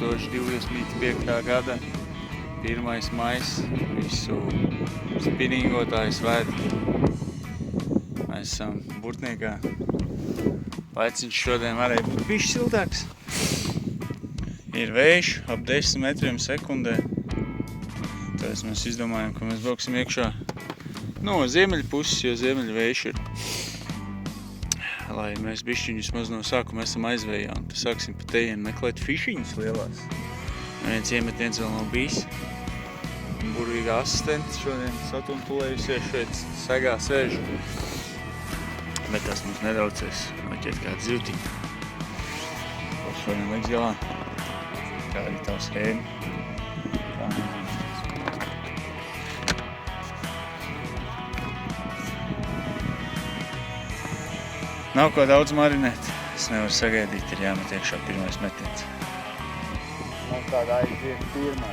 2025. gada 1. maijs visu spinningotāju svētki. Mēs esam Burtniekā. Laiciņš šodien varēja būt bišķi siltāks. Ir vējš ap 10 metriem sekundē. Tāpēc mēs izdomājam, ka mēs brauksim iekšā no ziemeļu puses, jo ziemeļu vējš ir. Lai mēs bišķiņu vismaz no sākuma esam aizvējā. Un tad sāksim pa tejien meklēt fišiņas lielās. Viens iemetiens vēl nav bijis. Burvīga asistente šodien satuntulējusies šeit segā sēž. Bet tas mums nedaudzēs noķert kādu zivtiņu. Ko šodien liks galā? Kāda ir tava schēma? Nav ko daudz marinēt. Es nevaru sagaidīt, ir jāmet iekšā pirmais metiens. Nav kāda aiziet pirmā.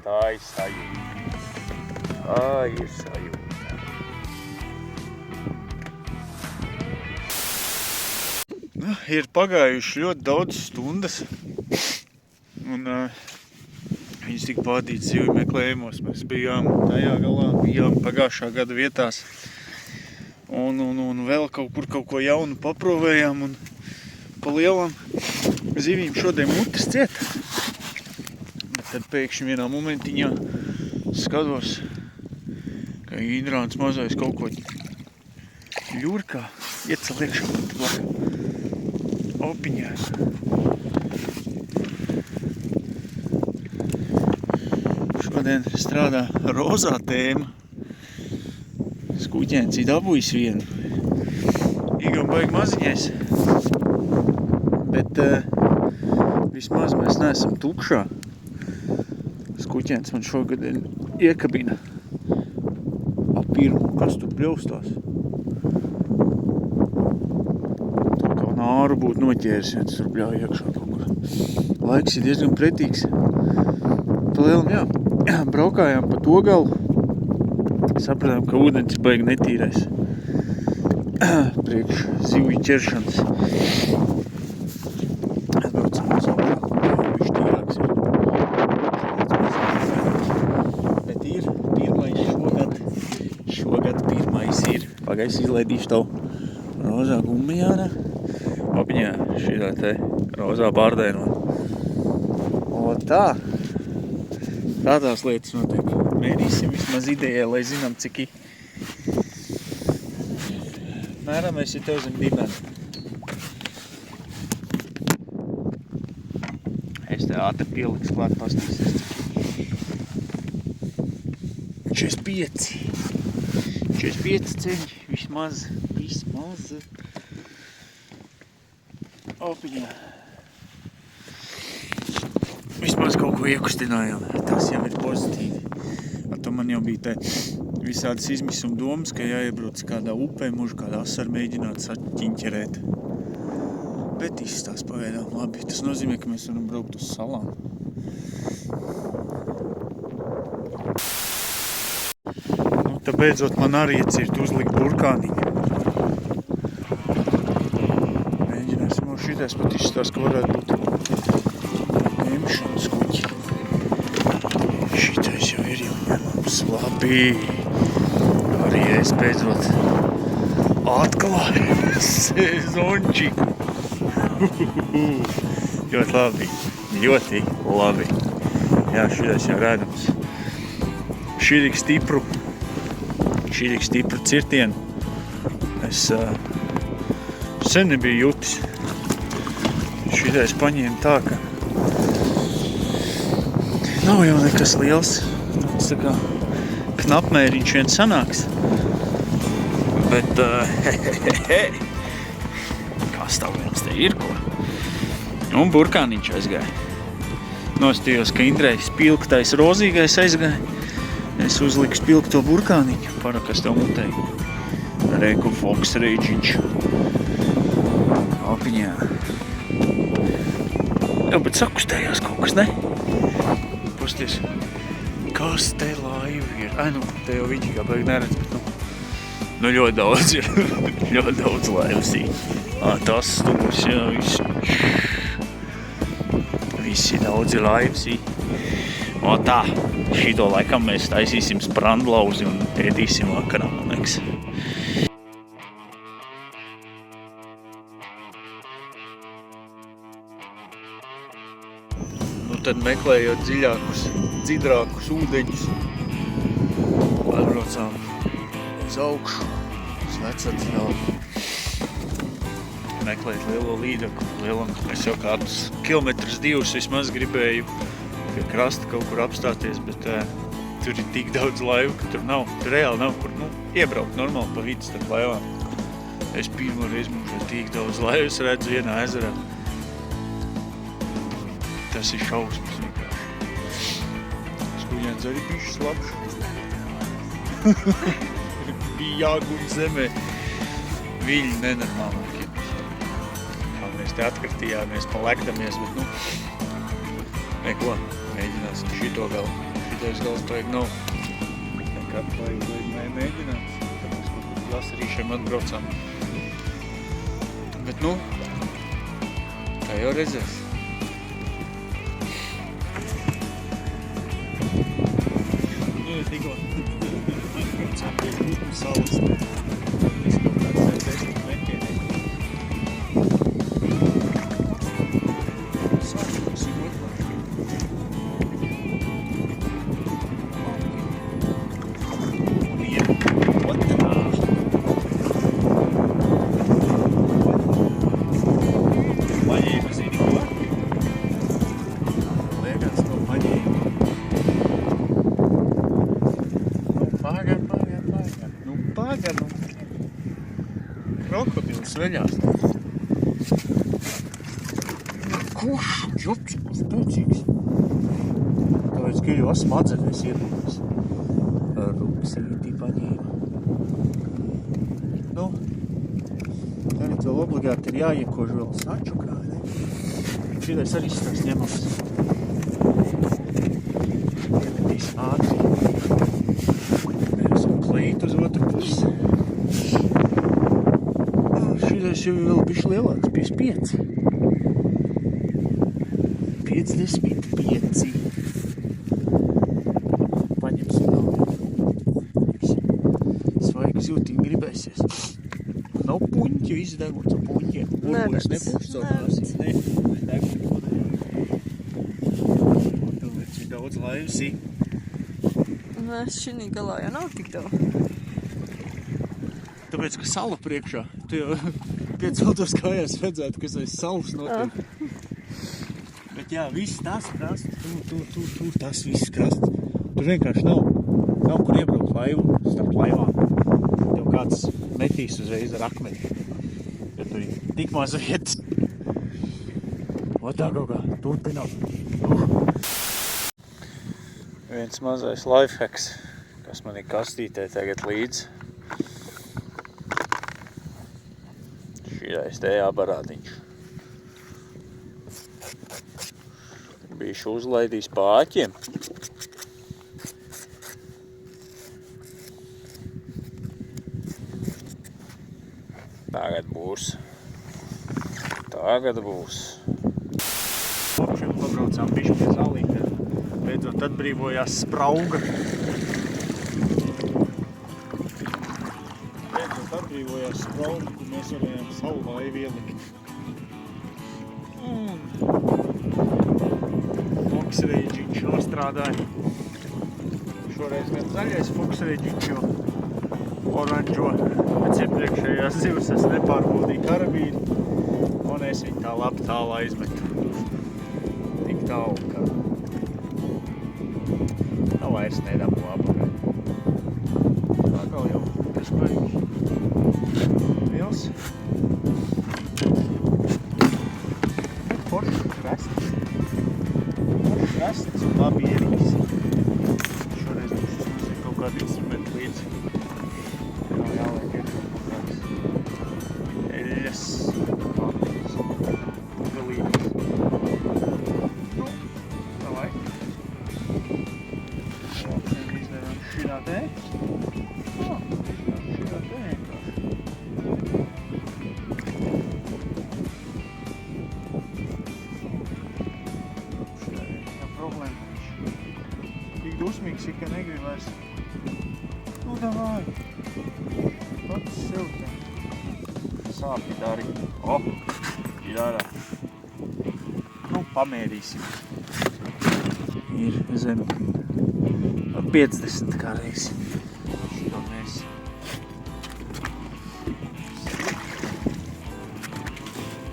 Tā ir sajūta. Tā ir sajūta. Nu, ir pagājuši ļoti daudz stundas. Un viņas tika pavadītas zivju meklējumos. Mēs bijām tajā galā, bijām pagājušā gada vietās. Un vēl kaut ko jaunu paprovējām. Un pa lielam zivīm šodien mutes cieta. Tad pēkšņi vienā momentiņā skatos, ka Indrāns mazais kaut ko ļurkā iecel iekšā pat blakā opiņā. Šodien strādā rozā tēma. Skuķēns ir dabūjis vienu. Igam baigi maziņais. Bet vismaz mēs neesam tukšā. Skuķēns man šogad iekabina ap pirmu, kas tur bļaustās. Tā kā nāru būtu noķēris, viens tur bļauj iekšā kaut kur. Laiks ir diezgan pretīgs. Pa lielam, jā, braukājām pa to galu. Sapratām, ka ūdens ir baigi netīrais. Priekš zivju ķeršanas. Atbraucam uz augšā. Viņš tīrāks ir. Šogad pirmais ir. Pagais izlaidīšu tavu rozā gummijāna. Opiņā šitā te rozā bārdēno. O tā. Tādās lietas notiek. Mērīsim vismaz idejai, lai zinām, cik ir. Mēramies ir tev zem dibena. Es te ātri pieliks klāt pastīsies, cik 45 ceļi, vismaz. Opiņā. Vismaz kaut ko iekustinājām, tas jau ir pozitīvi. To man jau bija te visādas izmisuma domas, ka jāiebrauc kādā upē, mužu kādā asaru mēģināt saķiņķerēt. Bet izstās pagaidām labi. Tas nozīmē, ka mēs varam braukt uz salām. Tad beidzot man arī iecirt uzlikt burkāniņu. Mēģināsim jau šitais pat izstās, ka varētu būt ņemšanas kuķi. Šitais jau ir jau ņemams labi. Arī es beidzot atklāju sezončiku. Ļoti labi. Ļoti labi. Jā, šitais jau redzams. Šī ir stipru cirtienu. Es sen nebiju jutis. Šitais paņēma tā, ka nav jau nekas liels. Tas tā kā knapmēriņš vien sanāks. Bet kas tā viens te ir ko? Un burkāniņš aizgāja. Nostījos, ka Indrei spilgtais rozīgais aizgāja. Es uzliku spilgto burkāniņu, parakas tev mutēju. Reku Fox Reiģiņš. Opiņā. Jā, bet sakustējās kaut kas, ne? Pasties, kas te laiva ir? Ai, nu, te jau viņi kā baigi neredz, bet Nu ļoti daudz ir. Ļoti daudz laivasī. Tas stūrs, jā, visi daudzi laivasī. Tā, šito laikam mēs taisīsim sprandlauzi un ēdīsim vakarā, man liekas. Nu tad meklējot dziļākus ūdeņus, atbraucām uz augšu, uz Vecatļauju. Meklēt lielo līdaku. Es jau kādus kilometrus divus vismaz gribēju pie krasta kaut kur apstāties, bet tur ir tik daudz laivu, ka tur reāli nav kur iebraukt normāli pa vidu starp laivām. Es pirmo reizi mūžā tik daudz laivas redzu vienā ezerā. Tas ir šausmas vienkārši. Skuļēns arī bišķi slapš. Bija jāguļ zemē. Viļi nenormālākie. Mēs te atkritījāmies, palektamies, bet neko, mēģināsim šito vēl. Šitais gals vajag nav. Nekad vajag mēģināt. Tāpēc kaut vasarīšiem atbraucām. Bet kā jau redzēs. Tikko atbraucām pie Kutnu salas. Es kaut kāds 10 metienē. Krokodils veļās. Kurš? Jops, kurš spēcīgs? Tāpēc, ka jau smadzenēs iedūmas. Ruksītī paņēma. Tagad vēl obligāti ir jāiekož vēl sačukrā, ne? Šitais arī stās ņemams. Iemetīsim ātri. Mēs plīt uz otru pusi. Šitais jau vēl bišķi lielāks, 55. 55. Paņemsim vēl. Svaigas jūtīgi gribēsies. Nav puņķi, viss degots ar puņķiem. Burbuļs nebūs caurmāsīs. Tāpēc ir daudz laivasī. Es šinī galā jau nav tik daudz. Tāpēc, ka sala priekšā, tu jau pieceltos kājās redzētu, kas aiz salas notiek. Bet jā, viss tas krasts, tas viss krasts. Tur vienkārši nav kur iebraukt laivu starp laivām. Tev kāds metīs uzreiz ar akmeni. Jo tur ir tik maz vietas. Tā kaut kā turpinām. Viens mazais lifehacks, kas man ir kastītē tagad līdz. Šitais te aparātiņš. Bišķi uzlaidīs pa āķiem. Tagad būs. Kopšiem pabraucām bišķi pie zālītē. Beidzot atbrīvojās sprauga. Kur mēs varējām savu laivu ielikt. Foksreidžiņš nostrādāja. Šoreiz gan zaļais foksreidžiņš, jo oranžo. Pēc iepriekšējās zivs es nepārbaudīju karabīnu. Un es viņu tā labi tālu aizmetu. Tik tālu, ka tā vairs nedabū apakaļ. Tā kā jau piespējīgi. Vils. Foršs krasts un labi ierīgs. Šoreiz mums ir kaut kādi instrumenti līdzi. Jāliek ir kaut kāds eļas, patis, galīgi. Davai. Izdarām. Ai. Pats silti. Sāpi darīt. O, ir ārā. Nu, pamērīsim. Ir zem 50 kā reiz. Šito mēs.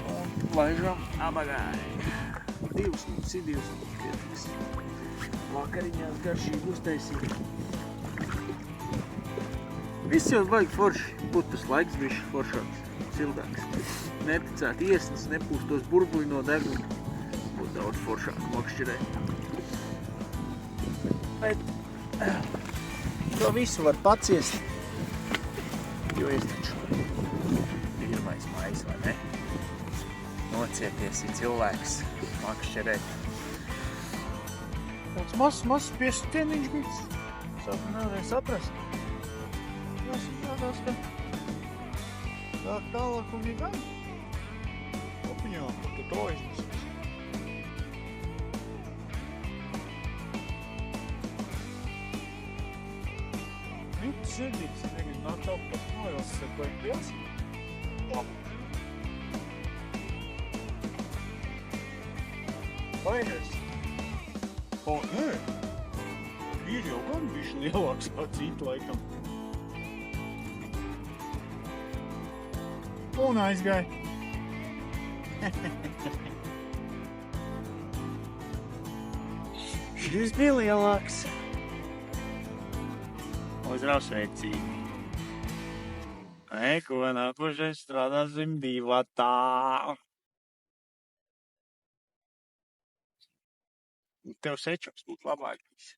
Un laižam abagāji. Divas mums ir 50. Vakariņās garšīgi uztaisīt. Viss jau vajag forši. Būtu tas laiks bišķi foršāks, sildāks. Neticēt iesnas, nepūstos burbuļi no deguna. Būtu daudz foršāk makšķirēt. Bet to visu var paciest. Jo es taču pirmais maijs, vai ne? Nocieties, ir cilvēks makšķirēt. Tāds mazs piesitieniņš bijis. Nevarēja saprast. Jāsaprādās, ka tālāk un ir gan. Opiņā, ka to aiznesīs. Viņa sirdīgs, negad nāc augtās mājās, sekoja pils. Vairs. O, nē. Ir jau gan bišķi lielāks kā citu laikam. Un aizgāja. Šis bija lielāks. Uzrausveicīgi. Ko nākošais strādāsim divatā. Tev sečoks būtu labākais.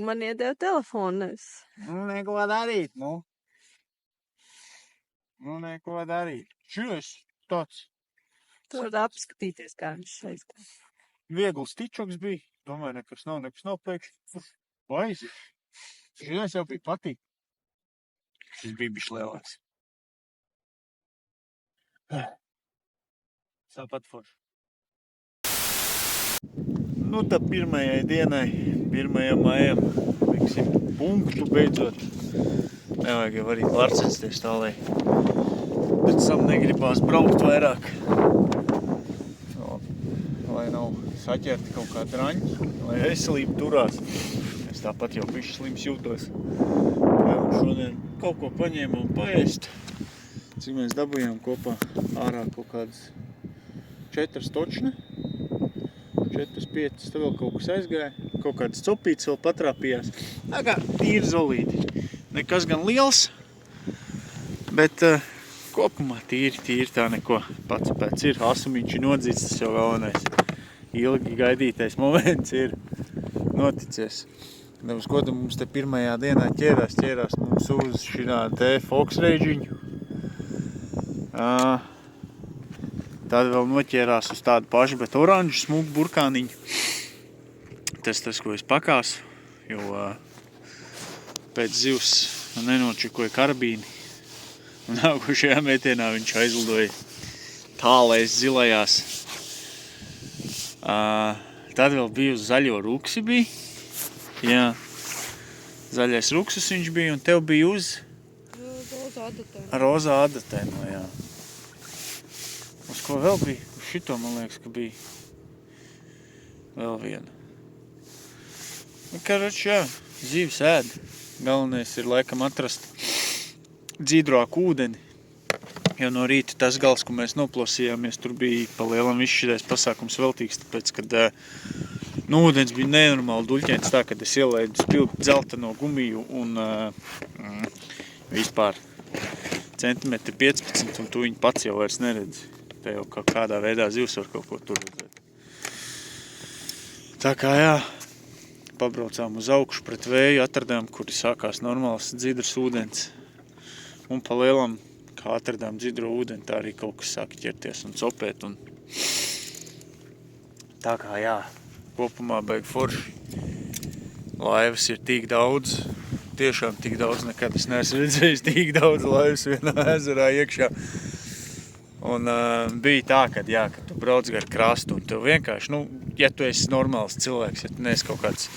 Man iedēja telefonu, nevis. Nu, neko darīt, nu. Neko darīt. Šis tāds. Tu vari apskatīties, kā viņš aizgāja. Viegls tičoks bija. Domāju, nekas nav pēkšņi. Vaizi. Šis jau bija patīk. Šis bija bišķi lielāks. Tāpat forši. Nu, tā pirmajai dienai, 1. maijam, liksim punktu beidzot. Nevajag jau arī pārcensties tā, lai pēc tam negribās braukt vairāk. Lai nav saķerti kaut kā draņi, lai veselība turās. Es tāpat jau bišķi slims jūtos. Šodien kaut ko paņēmām paēst. Cik mēs dabujām kopā ārā kaut kādas 4 točne. 4-5, tad vēl kaut kas aizgāja. Kaut kādas copītes vēl patrāpījās. Tā kā tīri zolīti. Nekas gan liels, bet kopumā tīri tā neko pats pēc ir. Asumiņš ir nodzīts, tas jau galvenais. Ilgi gaidītais moments ir noticies. Uz godu mums te pirmajā dienā ķērās mums uz šinā te Volkswagen. Tad vēl noķērās uz tādu pašu, bet oranžu smuku burkāniņu. Tas, ko es pakāsu, jo pēc zivs nenočikoja karabīni. Un nākošajā metienā viņš aizlidoja tālais zilajās. Tad vēl bija uz zaļo ruksi bija. Jā, zaļais ruksus viņš bija, un tev bija uz rozā adatēno, jā. Uz ko vēl bija? Uz šito, man liekas, ka bija vēl viena. Karoči, jā, zīves ēd. Galvenais ir laikam atrast dzīdrāku ūdeni. Jo no rīta tas gals, ko mēs noplosījāmies, tur bija pa lielam viss šitais pasākums veltīgs, tāpēc, kad ūdens bija nenormāli duļķēns tā, kad es ielaidu spilgt dzelteno gumiju un vispār centimetri 15, un tu viņu pats jau vairs neredzi. Te jau kaut kādā veidā zivs var kaut ko tur redzēt. Tā kā jā, pabraucām uz augšu pret vēju, atradām, kur sākās normāls dzidrs ūdens. Un pa lielam, kā atradām dzidro ūdeni, tā arī kaut kas sāka ķerties un copēt. Un tā kā jā, kopumā baigi forši. Laivas ir tik daudz, tiešām tik daudz, nekad es neesmu redzējis tik daudz laivas vienā ezerā iekšā. Un bija tā, kad tu brauc gar krastu un tev vienkārši, ja tu esi normāls cilvēks, ja tu neesi kaut kāds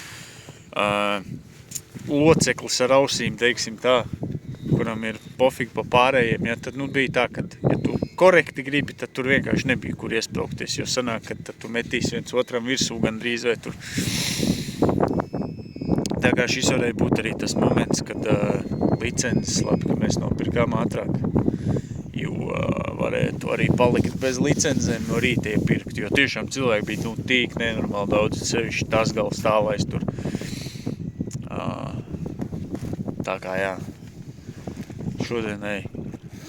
loceklis ar ausīm, teiksim tā, kuram ir pofīgi pa pārējiem, ja, tad bija tā, ka, ja tu korekti gribi, tad tur vienkārši nebija kur iespraukties, jo sanāk, ka tad tu metīs viens otram virsū gandrīz vai tur. Tā kā šis varēja būt arī tas moments, kad licences, labi, ka mēs nopirkām ātrāk, jo varētu arī palikt bez licencēm no rīta iepirkt, jo tiešām cilvēki bija tīk nenormāli daudz, sevišķi tās gals tālais tur. Tā kā jā, šodien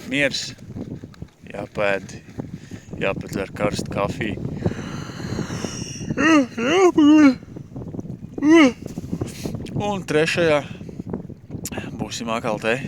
miers, jāpadzer karstu kafiju. Un trešajā būsim atkal te